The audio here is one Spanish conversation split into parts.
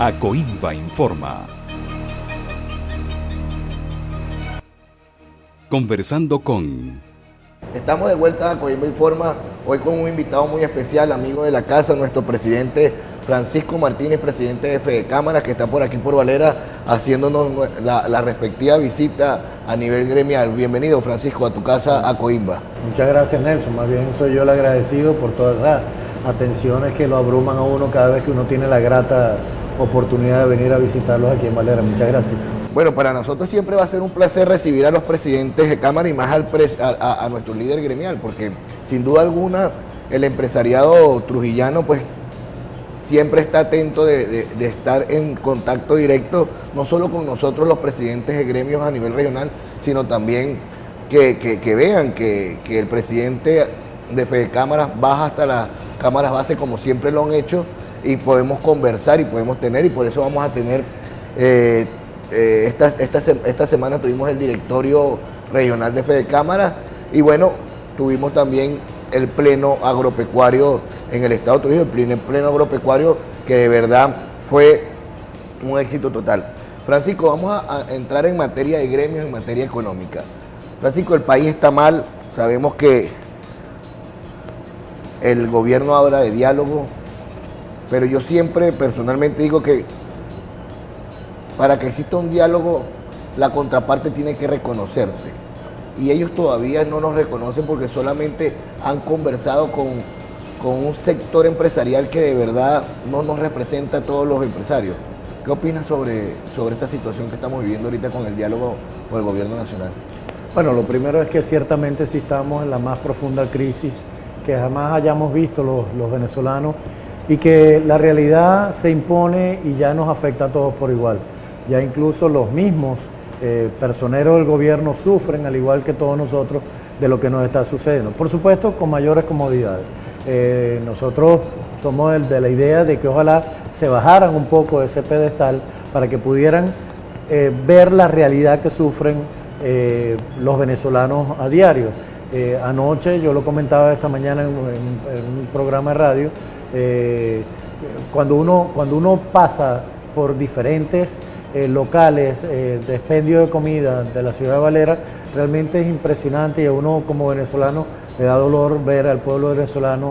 Acoinva Informa. Conversando con... Estamos de vuelta a Acoinva Informa, hoy con un invitado muy especial, amigo de la casa, nuestro presidente Francisco Martínez, presidente de Fedecámaras, que está por aquí por Valera haciéndonos la respectiva visita a nivel gremial. Bienvenido, Francisco, a tu casa, Acoinva. Muchas gracias, Nelson. Más bien soy yo el agradecido por todas esas atenciones que lo abruman a uno cada vez que uno tiene la grata oportunidad de venir a visitarlos aquí en Valera. Muchas gracias. Bueno, para nosotros siempre va a ser un placer recibir a los presidentes de Cámara y más a nuestro líder gremial, porque sin duda alguna el empresariado trujillano pues siempre está atento de estar en contacto directo, no solo con nosotros los presidentes de gremios a nivel regional, sino también que vean que el presidente de Fedecámaras baja hasta las cámaras base como siempre lo han hecho y podemos conversar y podemos tener, y por eso vamos a tener, esta semana tuvimos el directorio regional de Fedecámaras y bueno, tuvimos también el pleno agropecuario en el estado de Trujillo, el pleno agropecuario que de verdad fue un éxito total. Francisco, vamos a entrar en materia de gremios, en materia económica. Francisco, el país está mal, sabemos que el gobierno habla de diálogo, pero yo siempre personalmente digo que para que exista un diálogo, la contraparte tiene que reconocerse. Y ellos todavía no nos reconocen porque solamente han conversado con un sector empresarial que de verdad no nos representa a todos los empresarios. ¿Qué opinas sobre esta situación que estamos viviendo ahorita con el diálogo con el gobierno nacional? Bueno, lo primero es que ciertamente sí estamos en la más profunda crisis que jamás hayamos visto los venezolanos y que la realidad se impone y ya nos afecta a todos por igual. Ya incluso los mismos personeros del gobierno sufren, al igual que todos nosotros, de lo que nos está sucediendo. Por supuesto, con mayores comodidades. Nosotros somos de la idea de que ojalá se bajaran un poco de ese pedestal para que pudieran ver la realidad que sufren los venezolanos a diario. Anoche, yo lo comentaba esta mañana en un programa de radio, cuando uno pasa por diferentes locales de expendio de comida de la ciudad de Valera, realmente es impresionante y a uno como venezolano le da dolor ver al pueblo venezolano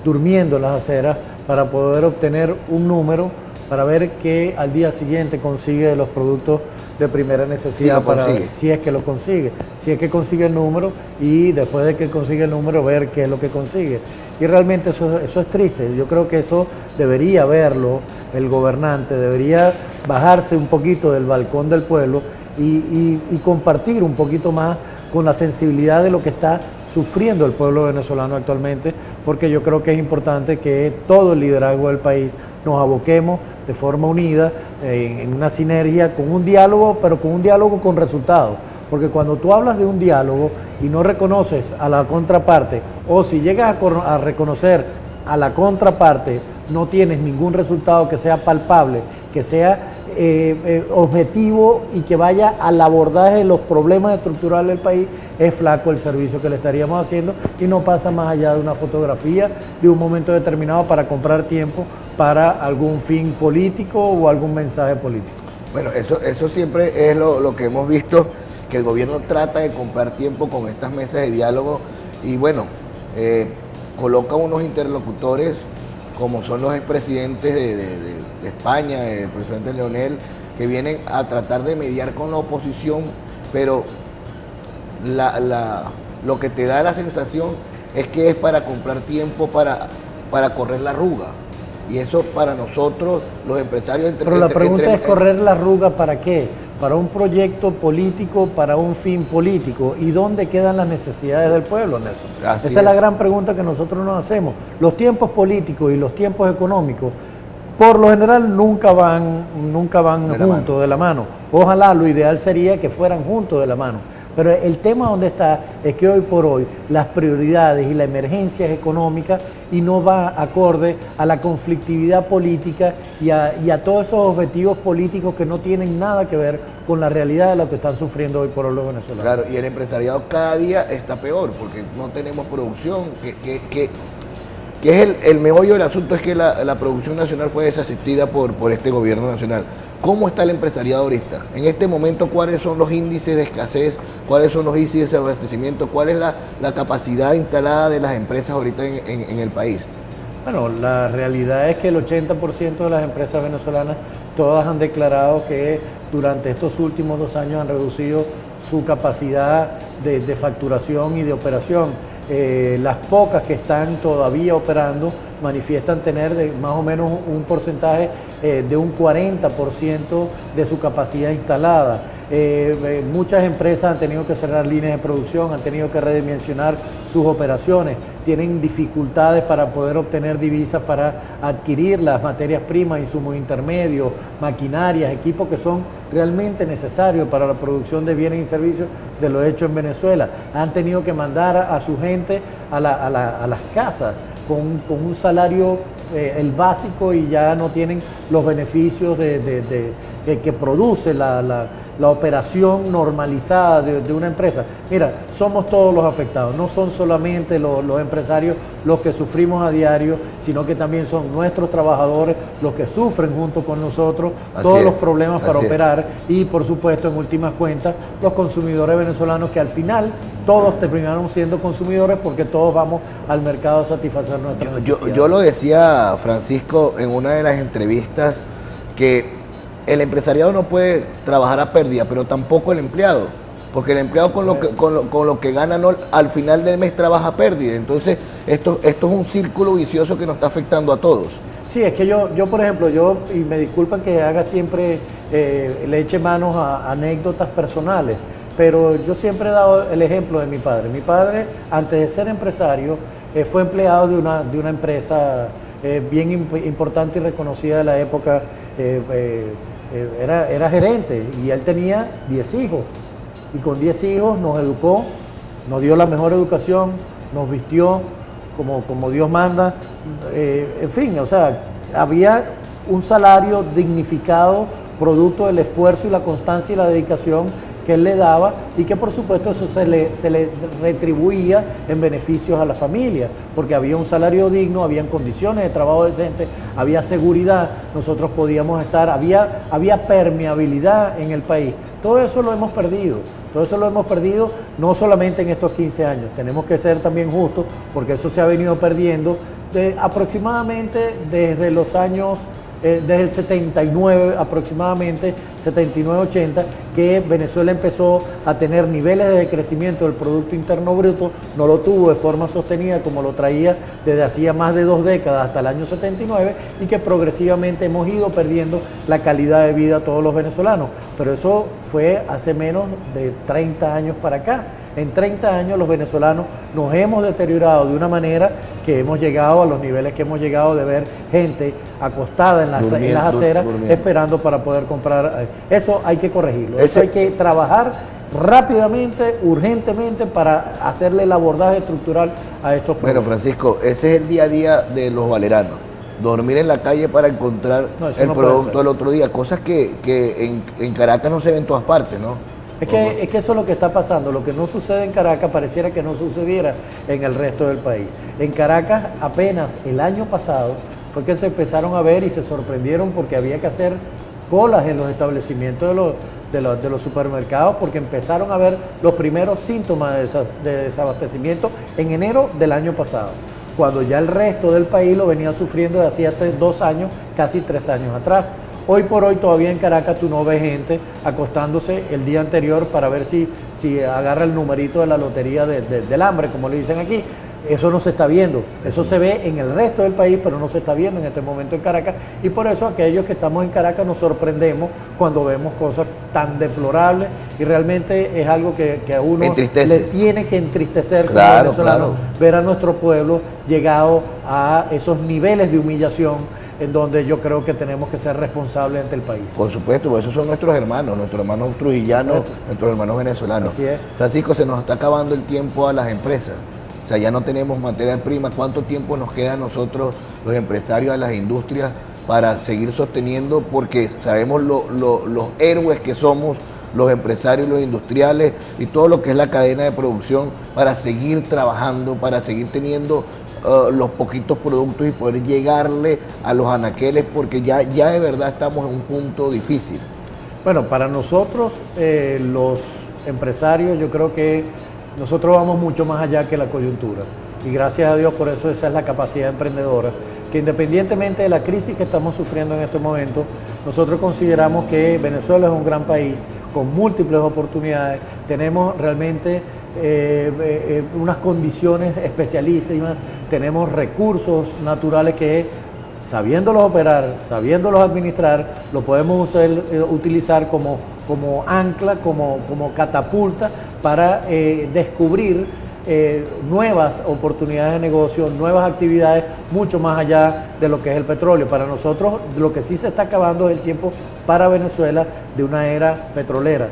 durmiendo en las aceras para poder obtener un número para ver que al día siguiente consigue los productos de primera necesidad, si es que lo consigue, si es que consigue el número y después de que consigue el número ver qué es lo que consigue. Y realmente eso es triste. Yo creo que eso debería verlo el gobernante, debería bajarse un poquito del balcón del pueblo y compartir un poquito más con la sensibilidad de lo que está sufriendo el pueblo venezolano actualmente, porque yo creo que es importante que todo el liderazgo del país nos aboquemos de forma unida, en una sinergia, con un diálogo, pero con un diálogo con resultados. Porque cuando tú hablas de un diálogo y no reconoces a la contraparte, o si llegas a reconocer a la contraparte, no tienes ningún resultado que sea palpable, que sea objetivo y que vaya al abordaje de los problemas estructurales del país, es flaco el servicio que le estaríamos haciendo y no pasa más allá de una fotografía de un momento determinado para comprar tiempo para algún fin político o algún mensaje político. Bueno, eso siempre es lo que hemos visto, que el gobierno trata de comprar tiempo con estas mesas de diálogo y bueno, coloca unos interlocutores como son los expresidentes de España, el presidente Leonel, que vienen a tratar de mediar con la oposición, pero lo que te da la sensación es que es para comprar tiempo, para correr la arruga. Y eso para nosotros, los empresarios... Pero la pregunta es correr la arruga ¿para qué? Para un proyecto político, para un fin político. ¿Y dónde quedan las necesidades del pueblo, Nelson? Esa es la gran pregunta que nosotros nos hacemos. Los tiempos políticos y los tiempos económicos, por lo general, nunca van juntos de la mano. Ojalá, lo ideal sería que fueran juntos de la mano. Pero el tema donde está es que hoy por hoy las prioridades y las emergencias económicas y no va acorde a la conflictividad política y a todos esos objetivos políticos que no tienen nada que ver con la realidad de lo que están sufriendo hoy por hoy los venezolanos. Claro, y el empresariado cada día está peor porque no tenemos producción, que que es el meollo del asunto, es que la producción nacional fue desasistida por este gobierno nacional. ¿Cómo está el empresariado ahorita? En este momento, ¿cuáles son los índices de escasez? ¿Cuáles son los índices de abastecimiento? ¿Cuál es la capacidad instalada de las empresas ahorita en el país? Bueno, la realidad es que el 80% de las empresas venezolanas, todas han declarado que durante estos últimos 2 años han reducido su capacidad de facturación y de operación. Las pocas que están todavía operando manifiestan tener más o menos un porcentaje de un 40% de su capacidad instalada. Muchas empresas han tenido que cerrar líneas de producción, han tenido que redimensionar sus operaciones, tienen dificultades para poder obtener divisas para adquirir las materias primas, insumos intermedios, maquinarias, equipos que son realmente necesarios para la producción de bienes y servicios de lo hecho en Venezuela. Han tenido que mandar a su gente a las casas con un salario el básico y ya no tienen los beneficios que produce la operación normalizada de una empresa. Mira, somos todos los afectados, no son solamente los empresarios los que sufrimos a diario, sino que también son nuestros trabajadores los que sufren junto con nosotros todos los problemas para operar y, por supuesto, en últimas cuentas, los consumidores venezolanos, que al final todos terminaron siendo consumidores porque todos vamos al mercado a satisfacer nuestras necesidades. Yo lo decía, Francisco, en una de las entrevistas, que el empresariado no puede trabajar a pérdida, pero tampoco el empleado, porque el empleado con lo que gana al final del mes trabaja a pérdida. Entonces, esto es un círculo vicioso que nos está afectando a todos. Sí, es que yo por ejemplo, y me disculpan que haga siempre, le eche manos a anécdotas personales, pero yo siempre he dado el ejemplo de mi padre. Mi padre, antes de ser empresario, fue empleado de una empresa bien importante y reconocida de la época. Era gerente y él tenía 10 hijos. Y con 10 hijos nos educó, nos dio la mejor educación, nos vistió como Dios manda. En fin, o sea, había un salario dignificado, producto del esfuerzo y la constancia y la dedicación que él le daba, y que por supuesto eso se le retribuía en beneficios a la familia, porque había un salario digno, habían condiciones de trabajo decentes, había seguridad, nosotros podíamos estar, había permeabilidad en el país. Todo eso lo hemos perdido, no solamente en estos 15 años, tenemos que ser también justos, porque eso se ha venido perdiendo aproximadamente desde los años, desde el 79 aproximadamente, 79-80, que Venezuela empezó a tener niveles de crecimiento del Producto Interno Bruto, no lo tuvo de forma sostenida como lo traía desde hacía más de 2 décadas hasta el año 79, y que progresivamente hemos ido perdiendo la calidad de vida a todos los venezolanos. Pero eso fue hace menos de 30 años para acá. En 30 años los venezolanos nos hemos deteriorado de una manera que hemos llegado a los niveles que hemos llegado, de ver gente acostada en las aceras esperando para poder comprar. Eso hay que corregirlo, eso hay que trabajar rápidamente, urgentemente, para hacerle el abordaje estructural a estos problemas. Bueno, Francisco, ese es el día a día de los valeranos. Dormir en la calle para encontrar el producto del otro día, cosas que en Caracas no se ven en todas partes, ¿no? Es que eso es lo que está pasando. Lo que no sucede en Caracas pareciera que no sucediera en el resto del país. En Caracas apenas el año pasado fue que se empezaron a ver y se sorprendieron, porque había que hacer colas en los establecimientos de los supermercados, porque empezaron a ver los primeros síntomas de desabastecimiento en enero del año pasado, cuando ya el resto del país lo venía sufriendo de hacía 2 años, casi 3 años atrás. Hoy por hoy todavía en Caracas tú no ves gente acostándose el día anterior para ver si agarra el numerito de la lotería del hambre, como le dicen aquí. Eso no se está viendo, eso se ve en el resto del país, pero no se está viendo en este momento en Caracas, y por eso aquellos que estamos en Caracas nos sorprendemos cuando vemos cosas tan deplorables, y realmente es algo que a uno le tiene que entristecer, como venezolano, ver a nuestro pueblo llegado a esos niveles de humillación, en donde yo creo que tenemos que ser responsables ante el país. Por supuesto, pues esos son nuestros hermanos trujillanos, nuestros hermanos venezolanos. Así es. Francisco, se nos está acabando el tiempo a las empresas. O sea, ya no tenemos materia prima. ¿Cuánto tiempo nos queda a nosotros, los empresarios, a las industrias, para seguir sosteniendo? Porque sabemos los héroes que somos, los empresarios, los industriales y todo lo que es la cadena de producción, para seguir trabajando, para seguir teniendo los poquitos productos y poder llegarle a los anaqueles, porque ya de verdad estamos en un punto difícil. Bueno, para nosotros, los empresarios, yo creo que nosotros vamos mucho más allá que la coyuntura. Y gracias a Dios por eso esa es la capacidad emprendedora, que independientemente de la crisis que estamos sufriendo en este momento, nosotros consideramos que Venezuela es un gran país con múltiples oportunidades. Tenemos realmente unas condiciones especialísimas, tenemos recursos naturales que, sabiéndolos operar, sabiéndolos administrar, lo podemos utilizar como ancla, como catapulta para descubrir nuevas oportunidades de negocio, nuevas actividades, mucho más allá de lo que es el petróleo. Para nosotros, lo que sí se está acabando es el tiempo para Venezuela de una era petrolera.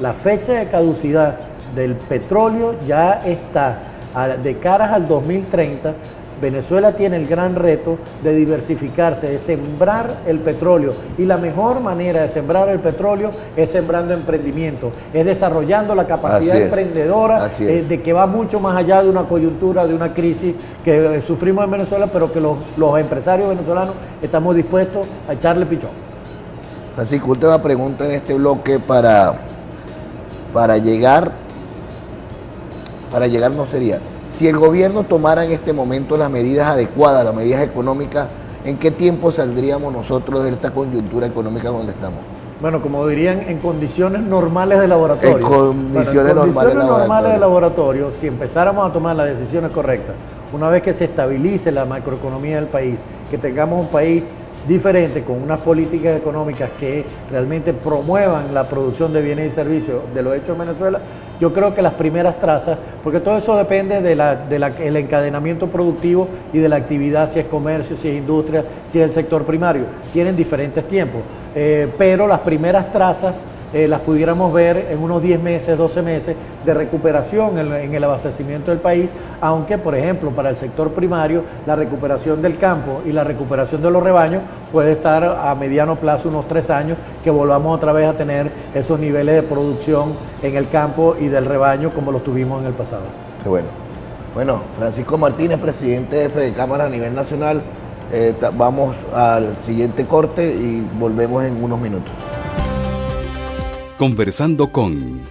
La fecha de caducidad del petróleo ya está de caras al 2030. Venezuela tiene el gran reto de diversificarse, de sembrar el petróleo, y la mejor manera de sembrar el petróleo es sembrando emprendimiento, es desarrollando la capacidad emprendedora de que va mucho más allá de una coyuntura, de una crisis que sufrimos en Venezuela, pero que los empresarios venezolanos estamos dispuestos a echarle pichón. Francisco, última pregunta en este bloque para llegar no sería... Si el gobierno tomara en este momento las medidas adecuadas, las medidas económicas, ¿en qué tiempo saldríamos nosotros de esta coyuntura económica donde estamos? Bueno, como dirían, en condiciones normales de laboratorio. En condiciones normales de laboratorio, si empezáramos a tomar las decisiones correctas, una vez que se estabilice la macroeconomía del país, que tengamos un país diferente, con unas políticas económicas que realmente promuevan la producción de bienes y servicios de los hechos en Venezuela, yo creo que las primeras trazas, porque todo eso depende del encadenamiento productivo y de la actividad, si es comercio, si es industria, si es el sector primario, tienen diferentes tiempos, pero las primeras trazas las pudiéramos ver en unos 10 meses, 12 meses de recuperación en el abastecimiento del país, aunque, por ejemplo, para el sector primario, la recuperación del campo y la recuperación de los rebaños puede estar a mediano plazo unos 3 años, que volvamos otra vez a tener esos niveles de producción en el campo y del rebaño como los tuvimos en el pasado. Qué bueno. Bueno, Francisco Martínez, presidente de Fedecámara a nivel nacional, vamos al siguiente corte y volvemos en unos minutos. Conversando con